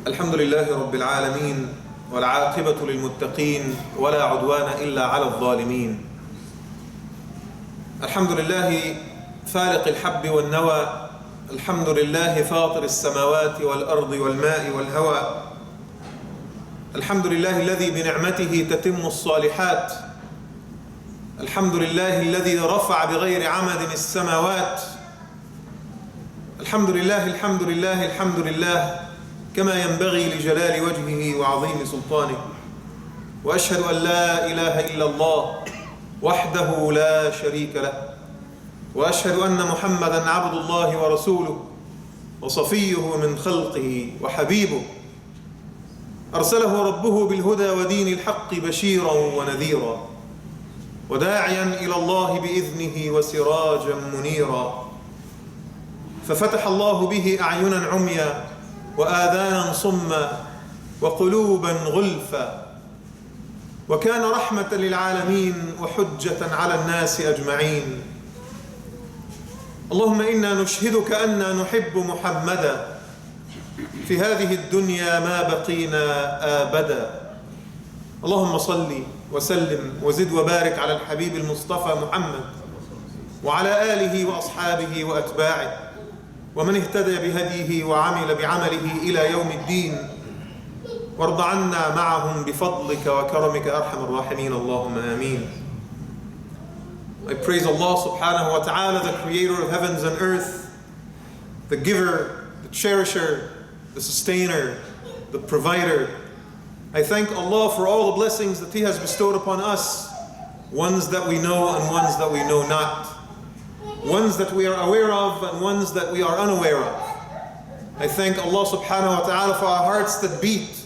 الحمد لله رب العالمين والعاقبة للمتقين ولا عدوان إلا على الظالمين. الحمد لله فالق الحب والنوى، الحمد لله فاطر السماوات والأرض والماء والهوى، الحمد لله الذي بنعمته تتم الصالحات، الحمد لله الذي رفع بغير عمد السماوات، الحمد لله الحمد لله الحمد لله كما ينبغي لجلال وجهه وعظيم سلطانه. وأشهد أن لا إله إلا الله وحده لا شريك له، وأشهد أن محمدًا عبد الله ورسوله وصفيه من خلقه وحبيبه، أرسله ربه بالهدى ودين الحق بشيرا ونذيرا وداعيا إلى الله بإذنه وسراجا منيرا، ففتح الله به أعينا عميا وآذانا صما وقلوبا غلفا، وكان رحمة للعالمين وحجة على الناس أجمعين. اللهم إنا نشهدك أننا نحب محمدا في هذه الدنيا ما بقينا آبدا. اللهم صل وسلم وزد وبارك على الحبيب المصطفى محمد وعلى آله وأصحابه وأتباعه ومن اهتدى بهديه وعمل بعمله إلى يوم الدين، وارض عنا معهم بفضلك وكرمك أرحم الراحمين. اللهم آمين. I praise Allah subhanahu wa ta'ala, the creator of heavens and earth, the giver, the cherisher, the sustainer, the provider. I thank Allah for all the blessings that He has bestowed upon us, ones that we know and ones that we know not, ones that we are aware of and ones that we are unaware of. I thank Allah subhanahu wa ta'ala for our hearts that beat.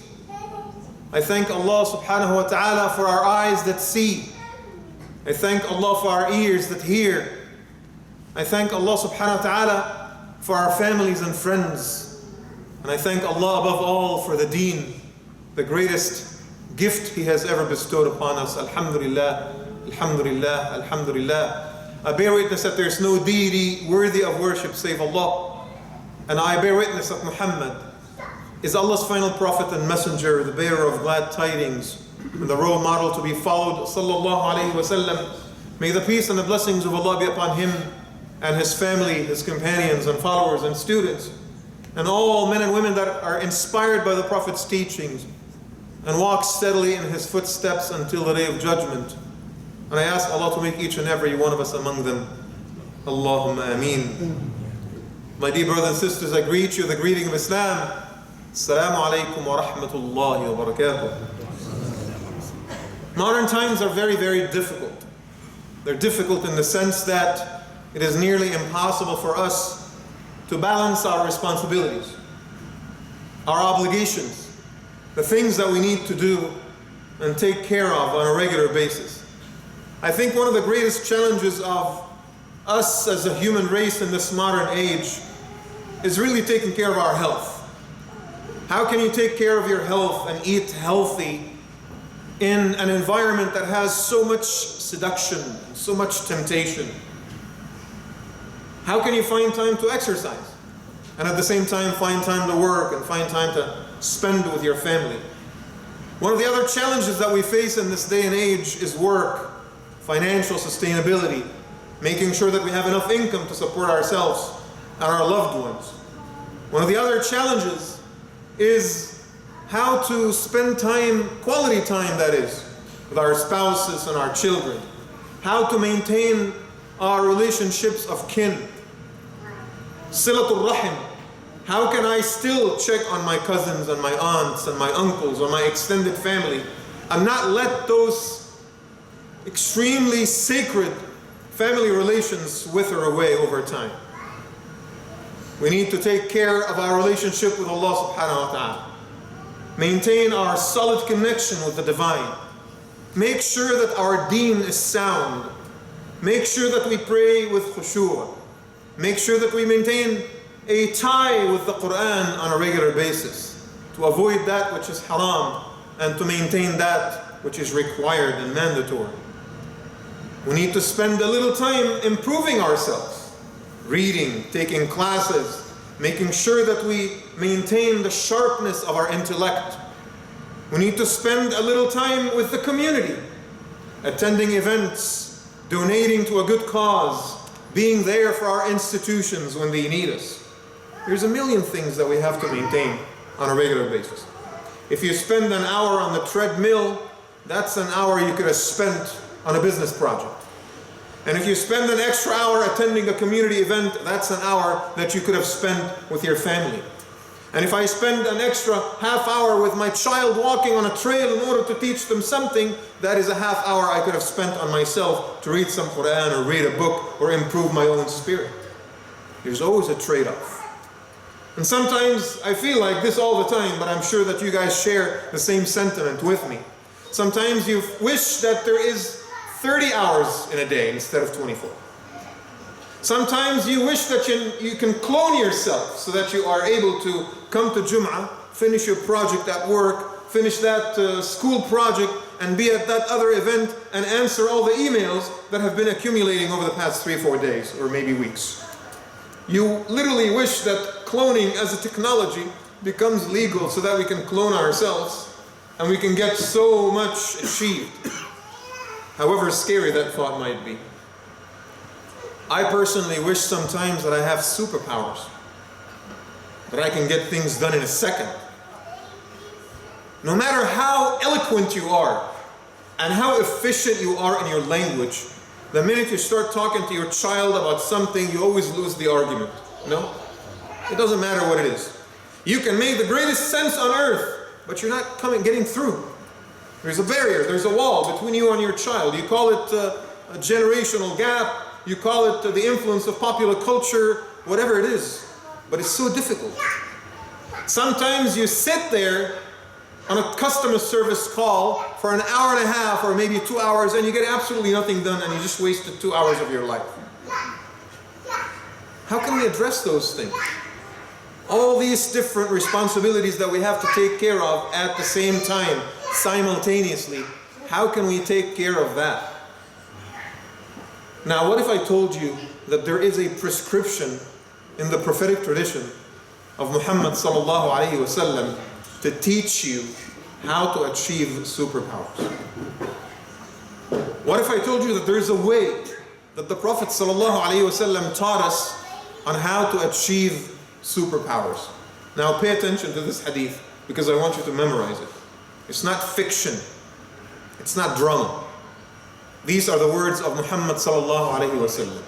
I thank Allah subhanahu wa ta'ala for our eyes that see. I thank Allah for our ears that hear. I thank Allah subhanahu wa ta'ala for our families and friends. And I thank Allah above all for the deen, the greatest gift He has ever bestowed upon us. Alhamdulillah, alhamdulillah, alhamdulillah. I bear witness that there is no deity worthy of worship save Allah. And I bear witness that Muhammad is Allah's final prophet and messenger, the bearer of glad tidings, and the role model to be followed, sallallahu alayhi wa sallam. May the peace and the blessings of Allah be upon him and his family, his companions and followers and students, and all men and women that are inspired by the Prophet's teachings and walk steadily in his footsteps until the day of judgment. And I ask Allah to make each and every one of us among them. Allahumma ameen. My dear brothers and sisters, I greet you the greeting of Islam. Assalamu alaikum wa rahmatullahi wa barakatuh. Modern times are very, very difficult. They're difficult in the sense that it is nearly impossible for us to balance our responsibilities, our obligations, the things that we need to do and take care of on a regular basis. I think one of the greatest challenges of us as a human race in this modern age is really taking care of our health. How can you take care of your health and eat healthy in an environment that has so much seduction, so much temptation? How can you find time to exercise and at the same time find time to work and find time to spend with your family? One of the other challenges that we face in this day and age is work, financial sustainability, making sure that we have enough income to support ourselves and our loved ones. One of the other challenges is how to spend time, quality time that is, with our spouses and our children. How to maintain our relationships of kin. Silatul Rahim. How can I still check on my cousins and my aunts and my uncles or my extended family and not let those extremely sacred family relations wither away over time? We need to take care of our relationship with Allah subhanahu wa ta'ala. Maintain our solid connection with the divine. Make sure that our deen is sound. Make sure that we pray with khushu'. Make sure that we maintain a tie with the Quran on a regular basis, to avoid that which is haram and to maintain that which is required and mandatory. We need to spend a little time improving ourselves, reading, taking classes, making sure that we maintain the sharpness of our intellect. We need to spend a little time with the community, attending events, donating to a good cause, being there for our institutions when they need us. There's a million things that we have to maintain on a regular basis. If you spend an hour on the treadmill, that's an hour you could have spent on a business project. And if you spend an extra hour attending a community event, that's an hour that you could have spent with your family. And if I spend an extra half hour with my child walking on a trail in order to teach them something, that is a half hour I could have spent on myself to read some Quran or read a book or improve my own spirit. There's always a trade-off. And sometimes I feel like this all the time, but I'm sure that you guys share the same sentiment with me. Sometimes you wish that there is 30 hours in a day instead of 24. Sometimes you wish that you can clone yourself so that you are able to come to Jum'ah, finish your project at work, finish that school project, and be at that other event and answer all the emails that have been accumulating over the past 3-4 days or maybe weeks. You literally wish that cloning as a technology becomes legal so that we can clone ourselves and we can get so much achieved. However scary that thought might be. I personally wish sometimes that I have superpowers, that I can get things done in a second. No matter how eloquent you are and how efficient you are in your language, the minute you start talking to your child about something, you always lose the argument. No? It doesn't matter what it is. You can make the greatest sense on earth, but you're not getting through. There's a barrier, there's a wall between you and your child. You call it a generational gap, you call it the influence of popular culture, whatever it is. But it's so difficult. Sometimes you sit there on a customer service call for an hour and a half or maybe 2 hours and you get absolutely nothing done and you just wasted 2 hours of your life. How can we address those things? All these different responsibilities that we have to take care of at the same time, simultaneously, how can we take care of that? Now, what if I told you that there is a prescription in the prophetic tradition of Muhammad sallallahu alaihi wasallam to teach you how to achieve superpowers? What if I told you that there is a way that the Prophet sallallahu alaihi wasallam taught us on how to achieve superpowers? Now pay attention to this hadith because I want you to memorize it. It's not fiction. It's not drama. These are the words of Muhammad sallallahu alaihi wasallam.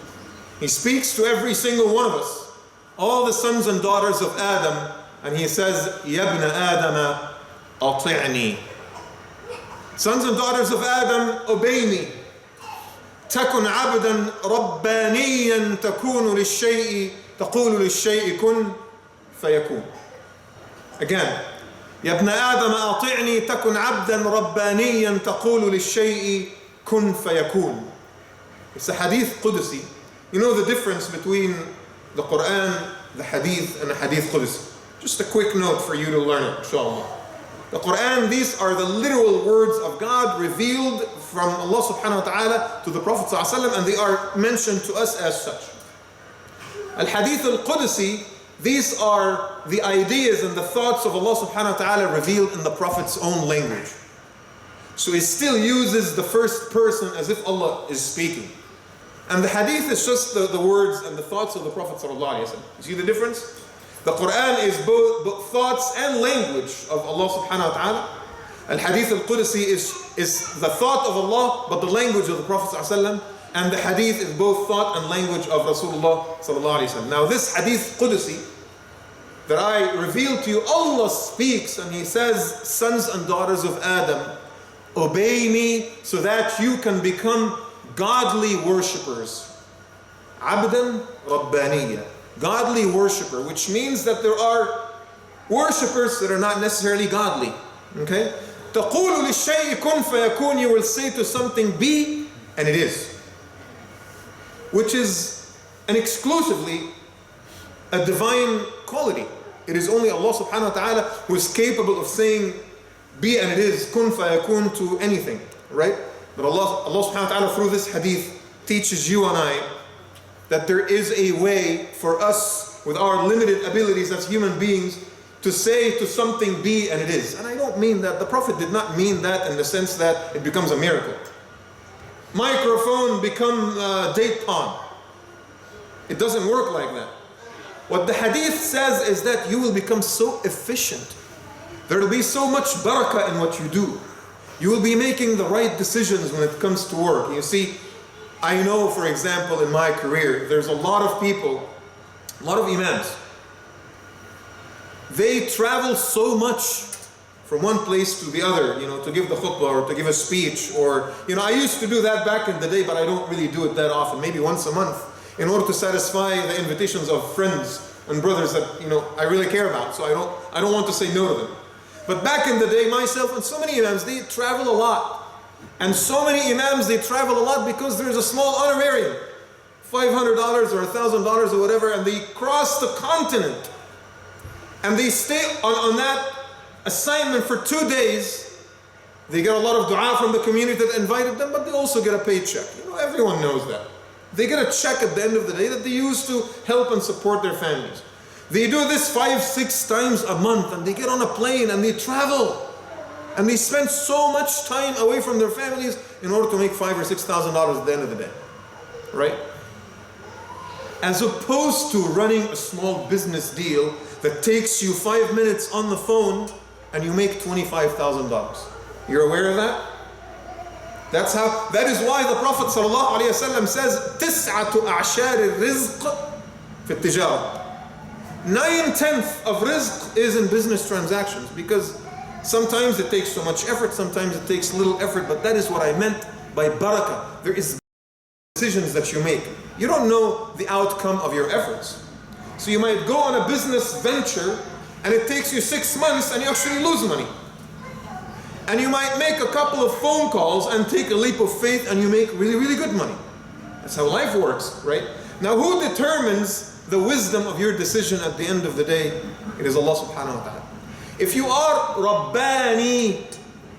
He speaks to every single one of us, all the sons and daughters of Adam, and he says, Ya ibn Adam, ati'ni. Sons and daughters of Adam, obey me. تكن عبدا ربانيا تكون للشيء تقول للشيء كن فيكون. Again, يا ابن آدم أطعني تكن عبدا ربانيا تقول للشيء كن فيكون. It's a hadith Qudsi. You know the difference between the Quran, the hadith, and the hadith Qudsi. Just a quick note for you to learn it, inshallah. The Quran, these are the literal words of God revealed from Allah subhanahu wa ta'ala to the Prophet sallallahu alaihi wasallam, and they are mentioned to us as such. Al-Hadith al-Qudsi, these are the ideas and the thoughts of Allah subhanahu wa ta'ala revealed in the Prophet's own language. So it still uses the first person as if Allah is speaking. And the hadith is just the words and the thoughts of the Prophet sallallahu alaihi wasallam. You see the difference? The Quran is both thoughts and language of Allah subhanahu wa ta'ala. Al-Hadith al-Qudsi is the thought of Allah, but the language of the Prophet sallallahu alaihi wasallam. And the hadith is both thought and language of Rasulullah sallallahu alaihi wasallam. Now this hadith Qudsi that I revealed to you, Allah speaks and He says, sons and daughters of Adam, obey me so that you can become godly worshippers. Abdan Rabbaniya. Godly worshipper, which means that there are worshippers that are not necessarily godly. Okay? تَقُولُ لِلشَّيْءِ كُنْ فَيَكُونُ. You will say to something, be, and it is. Which is an exclusively a divine quality. It is only Allah subhanahu wa ta'ala who is capable of saying, be, and it is, kun fayakun, to anything. Right? But Allah subhanahu wa ta'ala through this hadith teaches you and I that there is a way for us with our limited abilities as human beings, to say to something be and it is. And I don't mean that, the Prophet did not mean that in the sense that it becomes a miracle. Microphone become date palm. It doesn't work like that. What the hadith says is that you will become so efficient. There will be so much barakah in what you do. You will be making the right decisions when it comes to work. You see, I know, for example, in my career, there's a lot of people, a lot of imams. They travel so much from one place to the other, to give the khutbah or to give a speech, or, I used to do that back in the day, but I don't really do it that often, maybe once a month, in order to satisfy the invitations of friends and brothers that, I really care about. So I don't want to say no to them. But back in the day, myself and so many imams, they travel a lot. And so many imams, they travel a lot because there's a small honorarium, $500 or $1,000 or whatever, and they cross the continent. And they stay on that assignment for 2 days. They get a lot of dua from the community that invited them, but they also get a paycheck. Everyone knows that. They get a check at the end of the day that they use to help and support their families. They do this 5-6 times a month, and they get on a plane and they travel. And they spend so much time away from their families in order to make $5,000 or $6,000 at the end of the day. Right? As opposed to running a small business deal that takes you 5 minutes on the phone and you make $25,000. You're aware of that? That is why the Prophet ﷺ says, تسعة أعشار الرزق في التجارة. 9/10 of rizq is in business transactions, because sometimes it takes so much effort, sometimes it takes little effort, but that is what I meant by barakah. There is decisions that you make. You don't know the outcome of your efforts. So you might go on a business venture and it takes you 6 months and you actually lose money. And you might make a couple of phone calls and take a leap of faith and you make really, really good money. That's how life works, right? Now, who determines the wisdom of your decision at the end of the day? It is Allah subhanahu wa ta'ala. If you are Rabbani,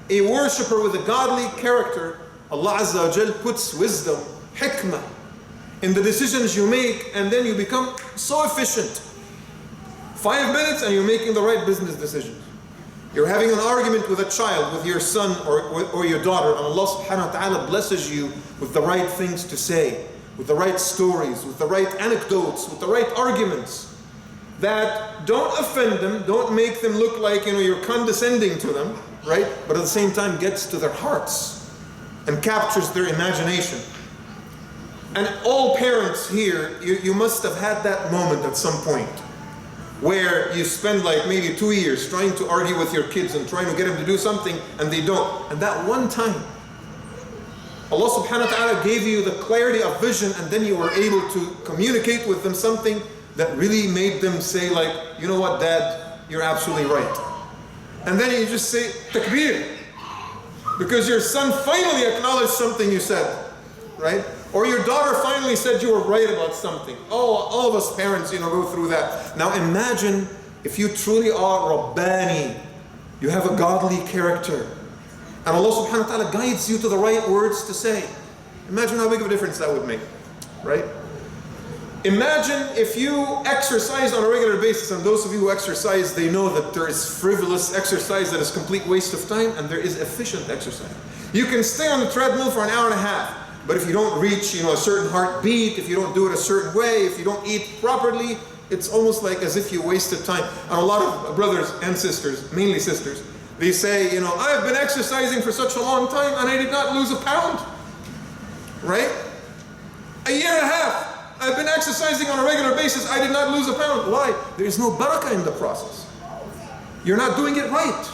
a worshipper with a godly character, Allah Azza wa Jal puts wisdom, hikmah, in the decisions you make, and then you become so efficient. 5 minutes and you're making the right business decisions. You're having an argument with a child, with your son or your daughter, and Allah subhanahu wa ta'ala blesses you with the right things to say, with the right stories, with the right anecdotes, with the right arguments that don't offend them, don't make them look like you're condescending to them, right? But at the same time gets to their hearts and captures their imagination. And all parents here, you must have had that moment at some point where you spend like maybe 2 years trying to argue with your kids and trying to get them to do something and they don't. And that one time, Allah subhanahu wa ta'ala gave you the clarity of vision, and then you were able to communicate with them something that really made them say like, you know what, Dad, you're absolutely right. And then you just say, takbir, because your son finally acknowledged something you said, right? Or your daughter finally said you were right about something. Oh, all of us parents, go through that. Now imagine if you truly are Rabbani, you have a godly character, and Allah subhanahu wa ta'ala guides you to the right words to say. Imagine how big of a difference that would make, right? Imagine if you exercise on a regular basis, and those of you who exercise, they know that there is frivolous exercise that is complete waste of time, and there is efficient exercise. You can stay on the treadmill for an hour and a half, but if you don't reach, a certain heartbeat, if you don't do it a certain way, if you don't eat properly, it's almost like as if you wasted time. And a lot of brothers and sisters, mainly sisters, they say, I've been exercising for such a long time and I did not lose a pound. Right? A year and a half, I've been exercising on a regular basis, I did not lose a pound. Why? There is no barakah in the process. You're not doing it right.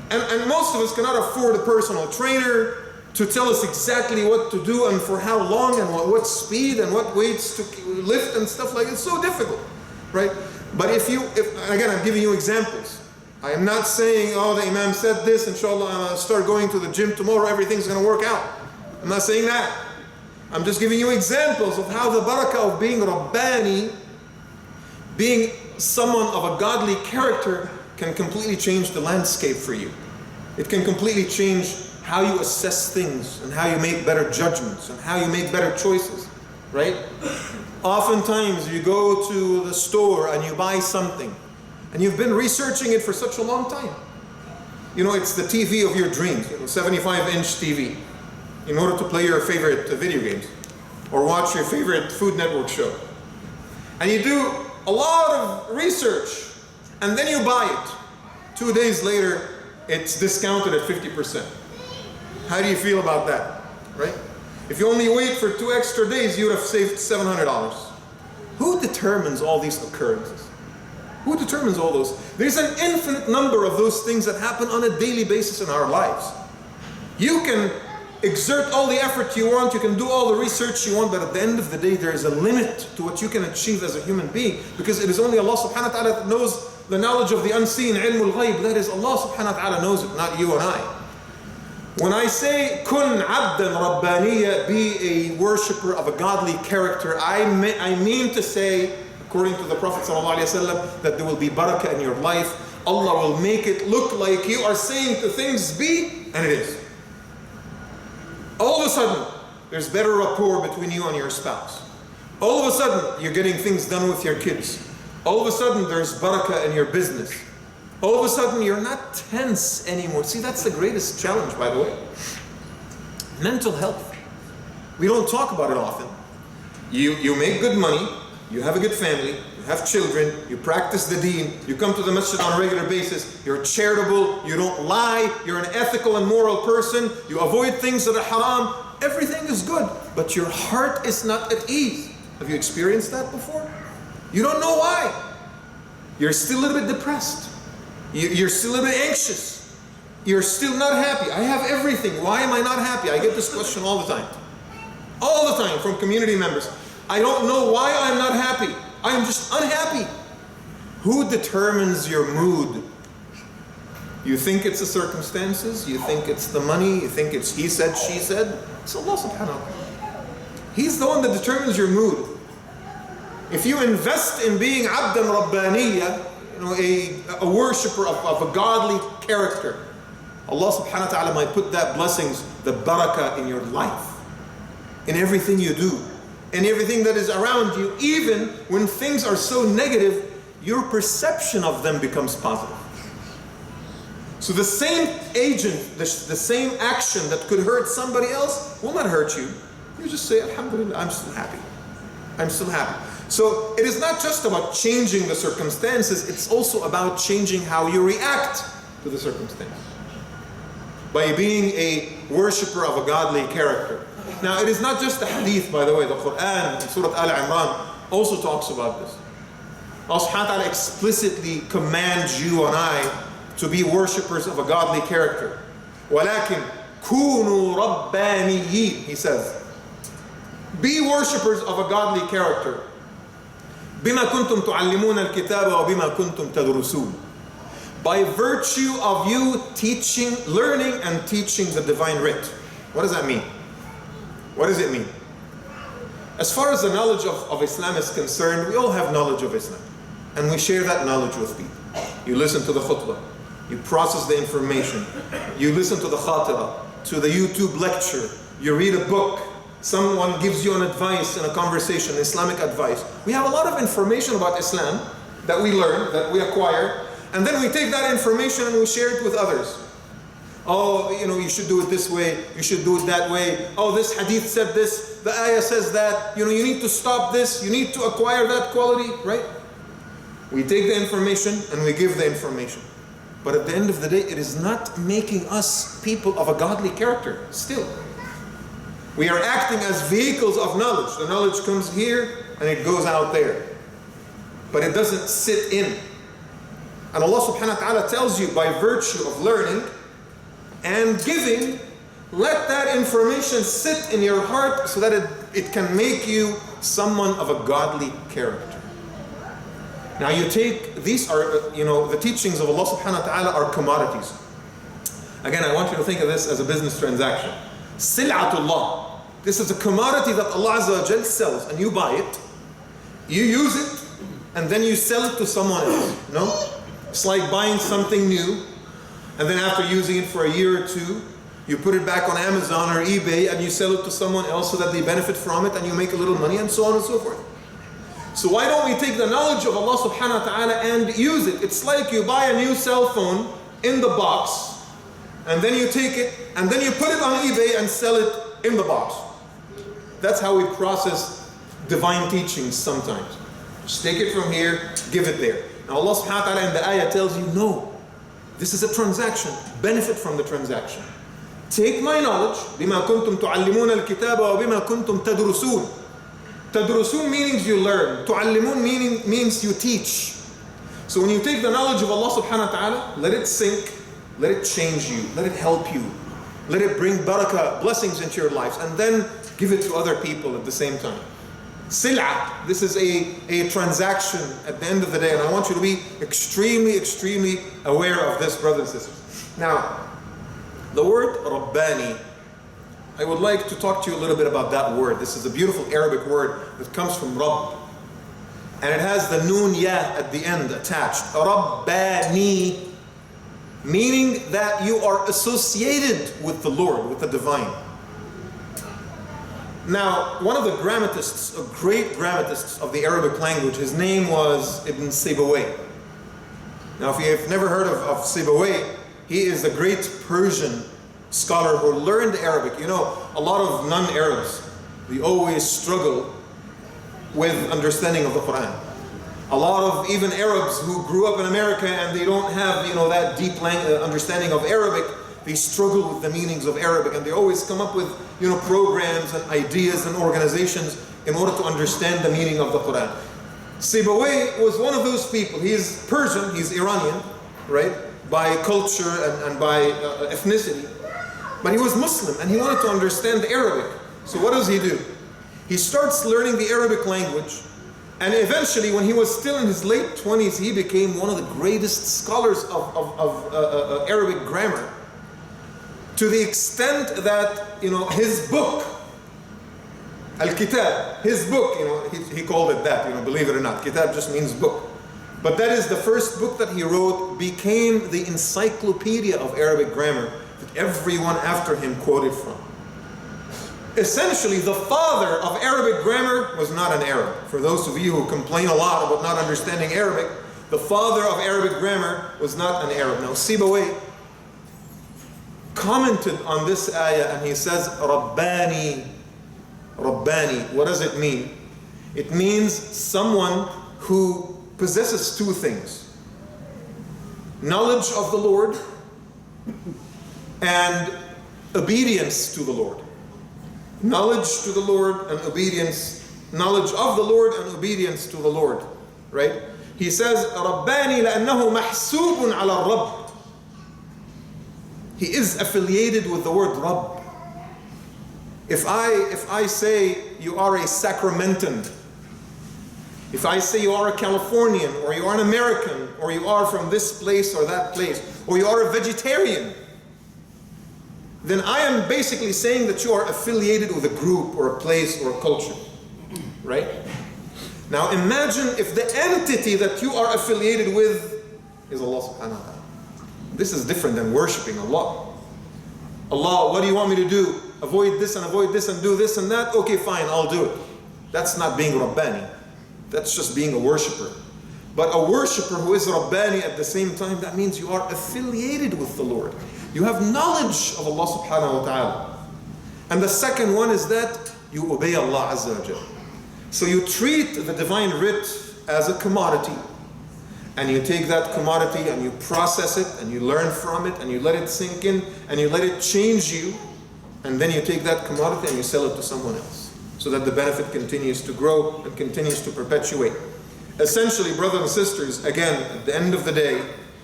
And most of us cannot afford a personal trainer to tell us exactly what to do and for how long and what speed and what weights to lift and stuff like that. It's so difficult, right? But again, I'm giving you examples. I am not saying, oh, the Imam said this, inshallah, I'm gonna start going to the gym tomorrow, everything's gonna work out. I'm not saying that. I'm just giving you examples of how the barakah of being Rabbani, being someone of a godly character, can completely change the landscape for you. It can completely change how you assess things and how you make better judgments and how you make better choices. right? Oftentimes you go to the store and you buy something and you've been researching it for such a long time. You know, it's the TV of your dreams, 75-inch TV, in order to play your favorite video games or watch your favorite Food Network show. And you do a lot of research and then you buy it. 2 days later, it's discounted at 50%. How do you feel about that, right? If you only wait for 2 extra days, you would have saved $700. Who determines all these occurrences? Who determines all those? There's an infinite number of those things that happen on a daily basis in our lives. You can exert all the effort you want, you can do all the research you want, but at the end of the day, there is a limit to what you can achieve as a human being, because it is only Allah subhanahu wa ta'ala that knows the knowledge of the unseen, ilmul ghayb. That is, Allah subhanahu wa ta'ala knows it, not you and I. When I say kun abdan rabbaniya, be a worshipper of a godly character, I mean to say, according to the Prophet ﷺ, that there will be barakah in your life. Allah will make it look like you are saying to things be, and it is. All of a sudden, there's better rapport between you and your spouse. All of a sudden, you're getting things done with your kids. All of a sudden, there's barakah in your business. All of a sudden, you're not tense anymore. See, that's the greatest challenge, by the way. Mental health. We don't talk about it often. You make good money, you have a good family, you have children, you practice the deen, you come to the masjid on a regular basis, you're charitable, you don't lie, you're an ethical and moral person, you avoid things that are haram. Everything is good, but your heart is not at ease. Have you experienced that before? You don't know why. You're still a little bit depressed. You're still a little bit anxious. You're still not happy. I have everything. Why am I not happy? I get this question all the time. All the time from community members. I don't know why I'm not happy. I'm just unhappy. Who determines your mood? You think it's the circumstances? You think it's the money? You think it's he said, she said? It's Allah subhanahu wa ta'ala. He's the one that determines your mood. If you invest in being abdan rabbaniya, a worshipper of a godly character, Allah subhanahu wa ta'ala might put that blessings, the barakah in your life, in everything you do, in everything that is around you. Even when things are so negative, your perception of them becomes positive. So the same agent, the same action that could hurt somebody else will not hurt you. You just say, Alhamdulillah, I'm still happy. I'm still happy. So it is not just about changing the circumstances, it's also about changing how you react to the circumstance. By being a worshipper of a godly character. Now it is not just the hadith, by the way, the Quran in Surah Al-Imran also talks about this. Allah subhanahu wa ta'ala explicitly commands you and I to be worshippers of a godly character. وَلَكِنْ كُونُوا رَبَّانِيِّينَ, he says. Be worshippers of a godly character. بِمَا كُنْتُمْ تُعَلِّمُونَ الْكِتَابَ وَبِمَا كُنْتُمْ تَدْرُسُونَ. By virtue of you teaching, learning and teaching the divine writ. What does that mean? What does it mean? As far as the knowledge of Islam is concerned, we all have knowledge of Islam. And we share that knowledge with people. You listen to the khutba. You process the information. You listen to the khatira, to the YouTube lecture. You read a book. Someone gives you an advice in a conversation, Islamic advice. We have a lot of information about Islam that we learn, that we acquire, and then we take that information and we share it with others. Oh, you should do it this way, you should do it that way. Oh, this hadith said this, the ayah says that. You need to stop this, you need to acquire that quality, right? We take the information and we give the information. But at the end of the day, it is not making us people of a godly character, still. We are acting as vehicles of knowledge. The knowledge comes here and it goes out there. But it doesn't sit in. And Allah subhanahu wa ta'ala tells you, by virtue of learning and giving, let that information sit in your heart so that it can make you someone of a godly character. Now you take, these are, the teachings of Allah subhanahu wa ta'ala are commodities. Again, I want you to think of this as a business transaction. Sil'atullah. This is a commodity that Allah Azza wa Jal sells, and you buy it, you use it, and then you sell it to someone else. No? It's like buying something new, and then after using it for a year or two, You put it back on Amazon or eBay and you sell it to someone else so that they benefit from it and you make a little money and so on and so forth. So why don't we take the knowledge of Allah subhanahu wa ta'ala and use it? It's like you buy a new cell phone in the box and then you take it and then you put it on eBay and sell it in the box. That's how we process divine teachings sometimes. Just take it from here, give it there. Now Allah subhanahu wa ta'ala in the ayah tells you, no, this is a transaction. Benefit from the transaction. Take my knowledge. بِمَا كُنْتُمْ تُعَلِّمُونَ الْكِتَابَ وَبِمَا كُنْتُمْ تَدْرُسُونَ. تَدْرُسُون means you learn. تُعَلِّمُون means you teach. So when you take the knowledge of Allah subhanahu wa ta'ala, let it sink, let it change you, let it help you, let it bring barakah, blessings into your lives, and then give it to other people at the same time. Sil'ah, this is a transaction at the end of the day, and I want you to be extremely, extremely aware of this, brothers and sisters. Now, the word Rabbani, I would like to talk to you a little bit about that word. This is a beautiful Arabic word that comes from Rabb. And it has the noon ya at the end attached. Rabbani, meaning that you are associated with the Lord, with the divine. Now, one of the grammatists, a great dramatist of the Arabic language, his name was Ibn Sibawayh. Now, if you've never heard of Sibawayh, he is a great Persian scholar who learned Arabic. You know, a lot of non-Arabs, they always struggle with understanding of the Quran. A lot of even Arabs who grew up in America and they don't have, you know, that deep understanding of Arabic, they struggle with the meanings of Arabic, and they always come up with, you know, programs and ideas and organizations in order to understand the meaning of the Quran. Sibawayh was one of those people. He's Persian, he's Iranian, right? By culture and by ethnicity. But he was Muslim and he wanted to understand Arabic. So what does he do? He starts learning the Arabic language, and eventually when he was still in his late 20s, he became one of the greatest scholars of Arabic grammar. To the extent that, you know, his book, Al-Kitab, his book, you know, he called it that, you know, believe it or not. Kitab just means book. But that is the first book that he wrote, became the encyclopedia of Arabic grammar that everyone after him quoted from. Essentially, the father of Arabic grammar was not an Arab. For those of you who complain a lot about not understanding Arabic, the father of Arabic grammar was not an Arab. Now, Sibawayh commented on this ayah and he says, Rabbani. Rabbani, what does it mean? It means someone who possesses two things: knowledge of the Lord and obedience to the Lord. Knowledge to the Lord and obedience, knowledge of the Lord and obedience to the Lord, right? He says, Rabbani لأنه محسوب على الرب. He is affiliated with the word Rabb. If I say you are a Sacramentan, if I say you are a Californian, or you are an American, or you are from this place or that place, or you are a vegetarian, then I am basically saying that you are affiliated with a group or a place or a culture, right? Now imagine if the entity that you are affiliated with is Allah subhanahu wa ta'ala. This is different than worshipping Allah. Allah, what do you want me to do? Avoid this and do this and that? Okay, fine, I'll do it. That's not being Rabbani. That's just being a worshipper. But a worshipper who is Rabbani at the same time, that means you are affiliated with the Lord. You have knowledge of Allah subhanahu wa ta'ala. And the second one is that you obey Allah Azza wa Jalla. So you treat the divine writ as a commodity. And you take that commodity and you process it and you learn from it and you let it sink in and you let it change you. And then you take that commodity and you sell it to someone else, so that the benefit continues to grow and continues to perpetuate. Essentially, brothers and sisters, again, at the end of the day,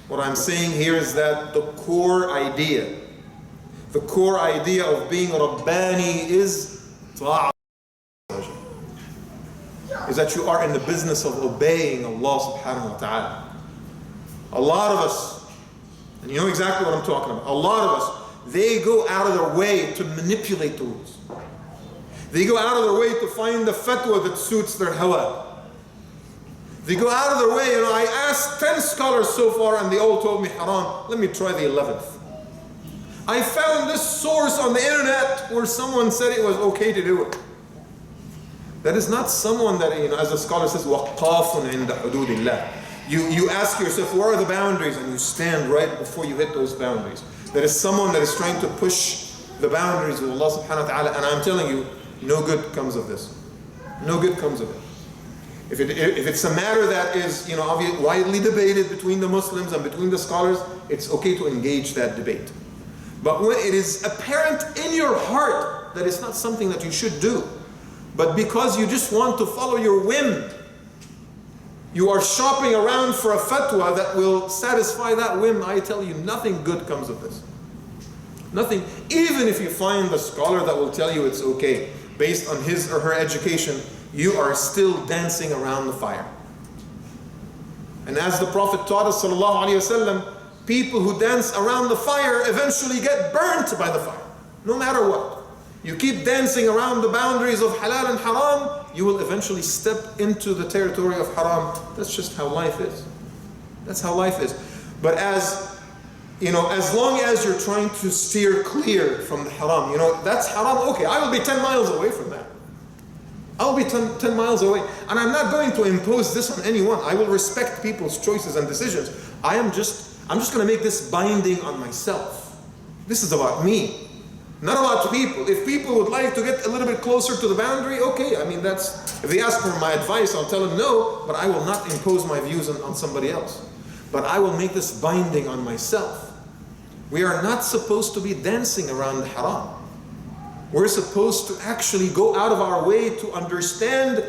what I'm saying here is that the core idea of being Rabbani is ta'ah, is that you are in the business of obeying Allah subhanahu wa ta'ala. A lot of us, and you know exactly what I'm talking about, a lot of us, they go out of their way to manipulate the rules. They go out of their way to find the fatwa that suits their hawa. They go out of their way, you know, I asked 10 scholars so far and they all told me haram. Let me try the 11th. I found this source on the internet where someone said it was okay to do it. That is not someone that, as the scholar says, وَقَّافٌ عِنْدَ حُدُودِ اللَّهِ. You ask yourself, where are the boundaries? And you stand right before you hit those boundaries. That is someone that is trying to push the boundaries of Allah subhanahu wa ta'ala. And I'm telling you, no good comes of this. No good comes of it. If it's a matter that is widely debated between the Muslims and between the scholars, it's okay to engage that debate. But when it is apparent in your heart that it's not something that you should do, but because you just want to follow your whim, you are shopping around for a fatwa that will satisfy that whim, I tell you, nothing good comes of this. Nothing. Even if you find the scholar that will tell you it's okay, based on his or her education, you are still dancing around the fire. And as the Prophet taught us, sallallahu alaihi wasallam, people who dance around the fire eventually get burnt by the fire, no matter what. You keep dancing around the boundaries of halal and haram, you will eventually step into the territory of haram. That's just how life is. That's how life is. But as long as you're trying to steer clear from the haram, that's haram, okay, I will be 10 miles away from that. I'll be 10 miles away. And I'm not going to impose this on anyone. I will respect people's choices and decisions. I'm just going to make this binding on myself. This is about me, not about people. If people would like to get a little bit closer to the boundary, okay, if they ask for my advice, I'll tell them no, but I will not impose my views on somebody else. But I will make this binding on myself. We are not supposed to be dancing around the haram. We're supposed to actually go out of our way to understand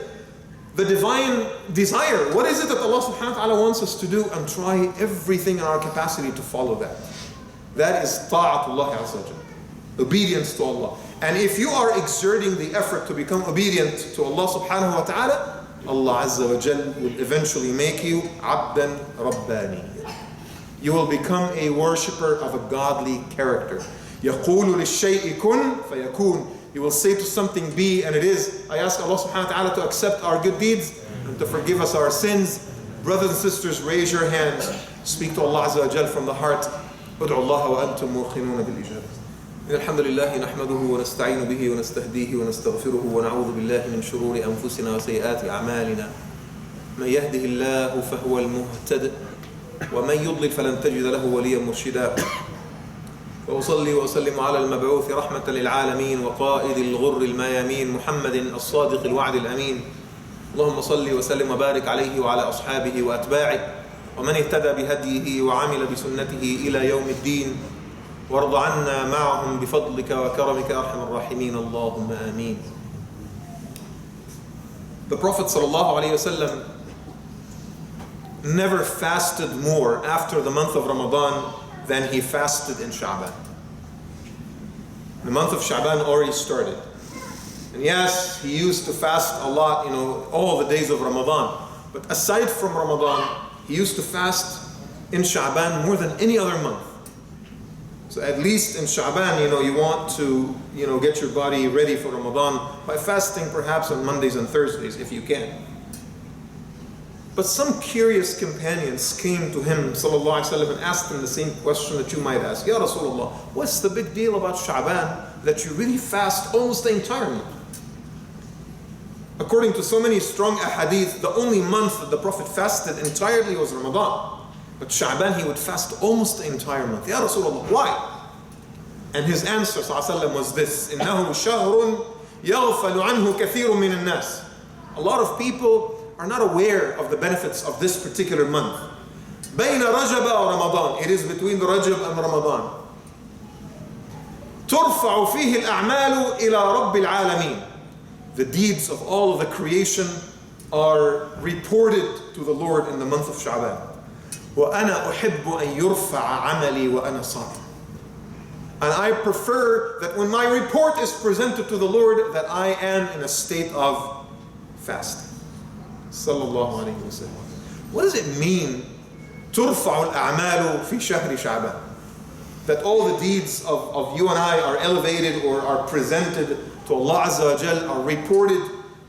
the divine desire. What is it that Allah subhanahu wa ta'ala wants us to do, and try everything in our capacity to follow that. That is ta'atullah azza wa jalla. Obedience to Allah. And if you are exerting the effort to become obedient to Allah subhanahu wa ta'ala, Allah azza wa jalla will eventually make you abdan rabbani. You will become a worshipper of a godly character. يَقُولُ لِلشَّيْءِ كُنْ فَيَكُونُ. You will say to something, be, and it is. I ask Allah subhanahu wa ta'ala to accept our good deeds and to forgive us our sins. Brothers and sisters, raise your hands. Speak to Allah azza wa jalla from the heart. ادعوا الله وأنتم موقنون بالإجابة. الحمد لله نحمده ونستعين به ونستهديه ونستغفره ونعوذ بالله من شرور أنفسنا وسيئات أعمالنا. من يهده الله فهو المهتد ومن يضلل فلن تجد له وليا مرشدا. وأصلي وأسلم على المبعوث رحمة للعالمين وقائد الغر الميامين محمد الصادق الوعد الأمين. اللهم صل وسلم وبارك عليه وعلى أصحابه وأتباعه ومن اهتدى بهديه وعمل بسنته إلى يوم الدين. وارض عنا معهم بفضلك وكرمك أرحم الراحمين اللهم آمين. The Prophet ﷺ never fasted more after the month of Ramadan than he fasted in Shaban. The month of Shaban already started. And yes, he used to fast a lot, all the days of Ramadan. But aside from Ramadan, he used to fast in Shaban more than any other month. So at least in Shaban, you want to, get your body ready for Ramadan by fasting perhaps on Mondays and Thursdays if you can. But some curious companions came to him, sallallahu alaihi wasallam, and asked him the same question that you might ask. Ya Rasulullah, what's the big deal about Shaban that you really fast almost the entire month? According to so many strong ahadith, the only month that the Prophet fasted entirely was Ramadan. But Shaban, he would fast almost the entire month. Ya Rasulullah, why? And his answer, sallallahu alaihi wasallam, was this: إِنَّهُ شَهْرٌ يَغْفَلُ عَنْهُ كَثِيرٌ مِنَ النَّاسِ. A lot of people are not aware of the benefits of this particular month. بَيْنَ رَجَبَ وَرَمَضَانِ. It is between the Rajab and Ramadan. تُرْفَعُ فِيهِ الْأَعْمَالُ إِلَى رَبِّ الْعَالَمِينَ. The deeds of all of the creation are reported to the Lord in the month of Shaban. وَأَنَا أُحِبُّ أَن يُرْفَعَ عَمَلِي وَأَنَا صَائِمٌ. And I prefer that when my report is presented to the Lord, that I am in a state of fasting. Sallallahu alayhi wa sallam. What does it mean, تُرْفَعُ الْأَعْمَالُ فِي شَهْرِ شَعْبَانَ? That all the deeds of you and I are elevated or are presented to Allah Azza wa Jal, are reported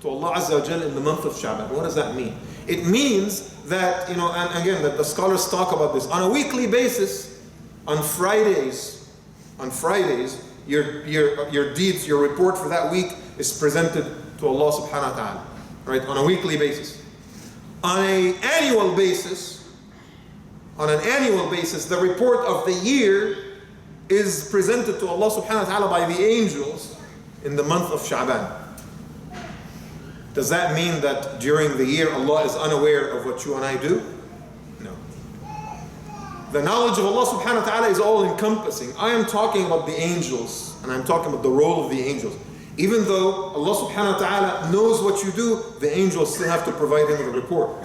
to Allah Azza wa Jal in the month of Shaban. What does that mean? It means that, and again, that the scholars talk about this on a weekly basis, on Fridays, on Fridays, your deeds, your report for that week is presented to Allah subhanahu wa ta'ala, right? On a weekly basis. On an annual basis, the report of the year is presented to Allah subhanahu wa ta'ala by the angels in the month of Shaban. Does that mean that during the year Allah is unaware of what you and I do? No. The knowledge of Allah subhanahu wa ta'ala is all encompassing. I am talking about the angels, and I'm talking about the role of the angels. Even though Allah subhanahu wa ta'ala knows what you do, the angels still have to provide him with a report.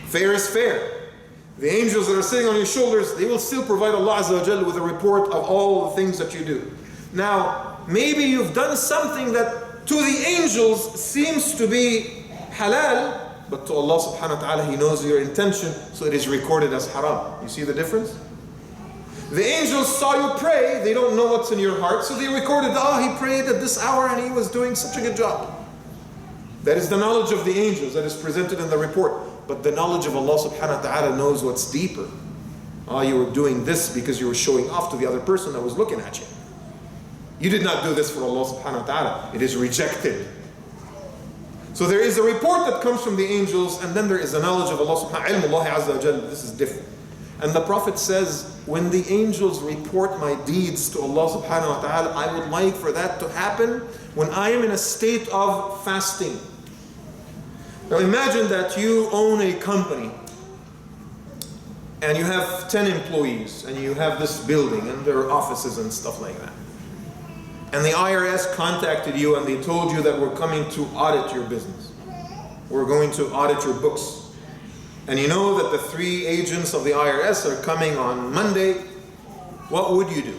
Fair is fair. The angels that are sitting on your shoulders, they will still provide Allah Azza wa Jalla with a report of all the things that you do. Now, maybe you've done something that to the angels seems to be halal, but to Allah subhanahu wa ta'ala, He knows your intention, so it is recorded as haram. You see the difference? The angels saw you pray, they don't know what's in your heart, so they recorded, he prayed at this hour and he was doing such a good job. That is the knowledge of the angels that is presented in the report. But the knowledge of Allah subhanahu wa ta'ala knows what's deeper. You were doing this because you were showing off to the other person that was looking at you. You did not do this for Allah subhanahu wa ta'ala. It is rejected. So there is a report that comes from the angels, and then there is a knowledge of Allah subhanahu wa ta'ala. This is different. And the Prophet says, when the angels report my deeds to Allah subhanahu wa ta'ala, I would like for that to happen when I am in a state of fasting. Now imagine that you own a company and you have 10 employees and you have this building and there are offices and stuff like that. And the IRS contacted you and they told you that we're coming to audit your business. We're going to audit your books. And you know that the 3 agents of the IRS are coming on Monday. What would you do?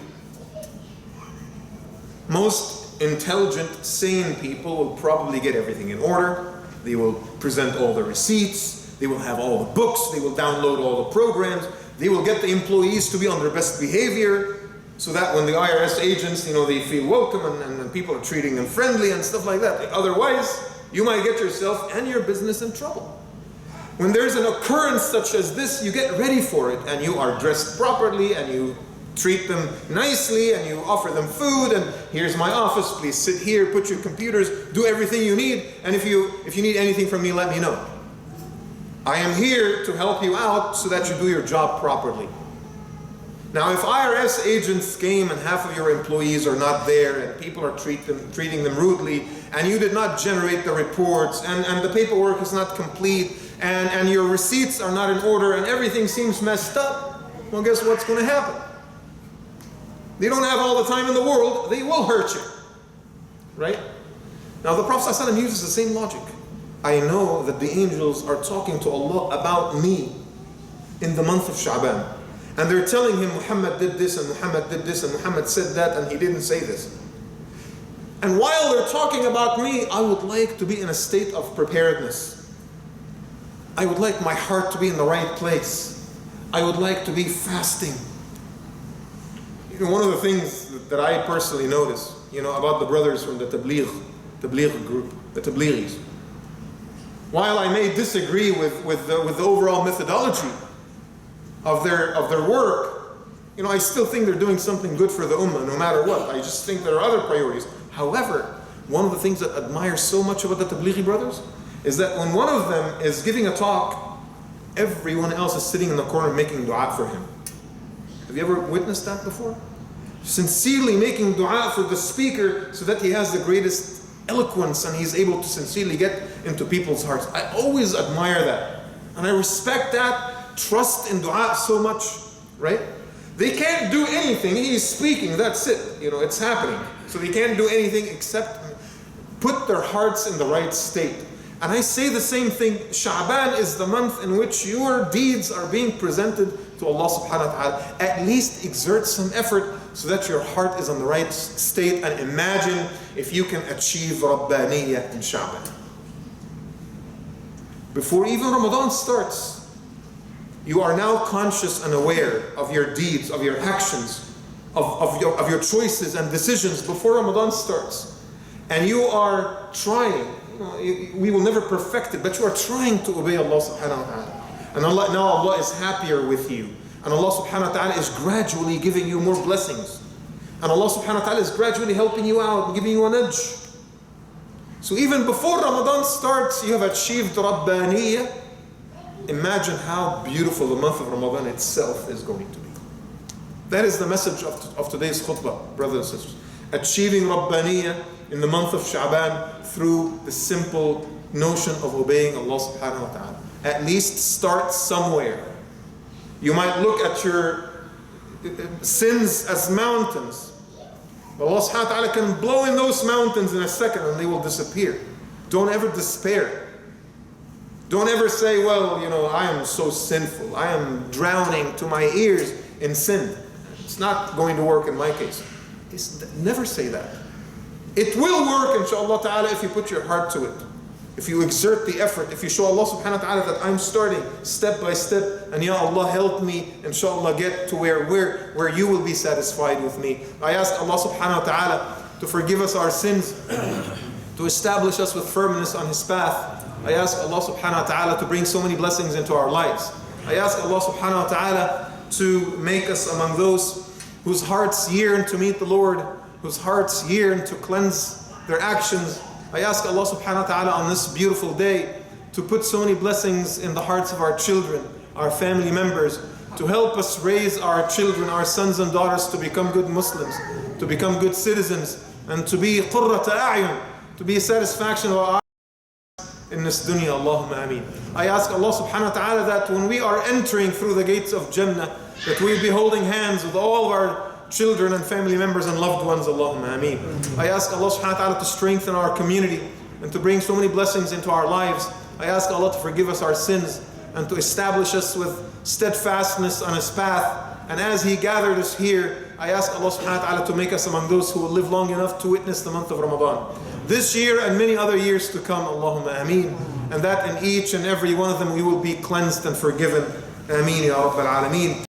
Most intelligent, sane people will probably get everything in order. They will present all the receipts. They will have all the books. They will download all the programs. They will get the employees to be on their best behavior so that when the IRS agents, they feel welcome and people are treating them friendly and stuff like that. Otherwise, you might get yourself and your business in trouble. When there's an occurrence such as this, you get ready for it and you are dressed properly and you treat them nicely and you offer them food and here's my office, please sit here, put your computers, do everything you need, and if you need anything from me, let me know. I am here to help you out so that you do your job properly. Now if IRS agents came and half of your employees are not there and people are treating them rudely and you did not generate the reports and the paperwork is not complete and your receipts are not in order and everything seems messed up, well guess what's going to happen? They don't have all the time in the world, they will hurt you. Right? Now the Prophet ﷺ uses the same logic. I know that the angels are talking to Allah about me in the month of Shaban. And they're telling him Muhammad did this and Muhammad did this and Muhammad said that and he didn't say this. And while they're talking about me, I would like to be in a state of preparedness. I would like my heart to be in the right place. I would like to be fasting. One of the things that I personally notice, about the brothers from the Tabligh group, the Tablighis, while I may disagree with the overall methodology of their work, I still think they're doing something good for the ummah, no matter what. I just think there are other priorities. However, one of the things that I admire so much about the Tablighi brothers is that when one of them is giving a talk, everyone else is sitting in the corner making dua for him. Have you ever witnessed that before? Sincerely making dua for the speaker so that he has the greatest eloquence and he's able to sincerely get into people's hearts. I always admire that. And I respect that trust in dua so much, right? They can't do anything. He's speaking, that's it. It's happening. So they can't do anything except put their hearts in the right state. And I say the same thing. Shaban is the month in which your deeds are being presented to Allah subhanahu wa ta'ala. At least exert some effort so that your heart is in the right state, and imagine if you can achieve Rubbaniyah in Shaban. Before even Ramadan starts, you are now conscious and aware of your deeds, of your actions, of your choices and decisions before Ramadan starts. And you are trying, we will never perfect it, but you are trying to obey Allah subhanahu wa ta'ala. And now Allah is happier with you. And Allah subhanahu wa ta'ala is gradually giving you more blessings. And Allah subhanahu wa ta'ala is gradually helping you out and giving you an edge. So even before Ramadan starts, you have achieved Rabbaniyah. Imagine how beautiful the month of Ramadan itself is going to be. That is the message of today's khutbah, brothers and sisters. Achieving Rabbaniyah in the month of Shaban through the simple notion of obeying Allah subhanahu wa ta'ala. At least start somewhere. You might look at your sins as mountains. But Allah subhanahu wa ta'ala can blow in those mountains in a second and they will disappear. Don't ever despair. Don't ever say, well, I am so sinful. I am drowning to my ears in sin. It's not going to work in my case. Never say that. It will work, inshaAllah ta'ala, if you put your heart to it. If you exert the effort, if you show Allah subhanahu wa ta'ala that I'm starting step by step, and Ya Allah help me, inshaAllah, get to where you will be satisfied with me. I ask Allah subhanahu wa ta'ala to forgive us our sins, to establish us with firmness on His path. I ask Allah subhanahu wa ta'ala to bring so many blessings into our lives. I ask Allah subhanahu wa ta'ala to make us among those whose hearts yearn to meet the Lord, whose hearts yearn to cleanse their actions. I ask Allah subhanahu wa ta'ala on this beautiful day to put so many blessings in the hearts of our children, our family members, to help us raise our children, our sons and daughters to become good Muslims, to become good citizens, and to be qurrata a'yun, to be a satisfaction of our eyes in this dunya. Allahumma ameen. I ask Allah subhanahu wa ta'ala that when we are entering through the gates of Jannah, that we'll be holding hands with all of our children and family members and loved ones. Allahumma ameen. I ask Allah subhanahu wa ta'ala to strengthen our community and to bring so many blessings into our lives. I ask Allah to forgive us our sins and to establish us with steadfastness on His path. And as He gathered us here, I ask Allah subhanahu wa ta'ala to make us among those who will live long enough to witness the month of Ramadan. This year and many other years to come. Allahumma ameen. And that in each and every one of them we will be cleansed and forgiven. Ameen ya Rabbal Alameen.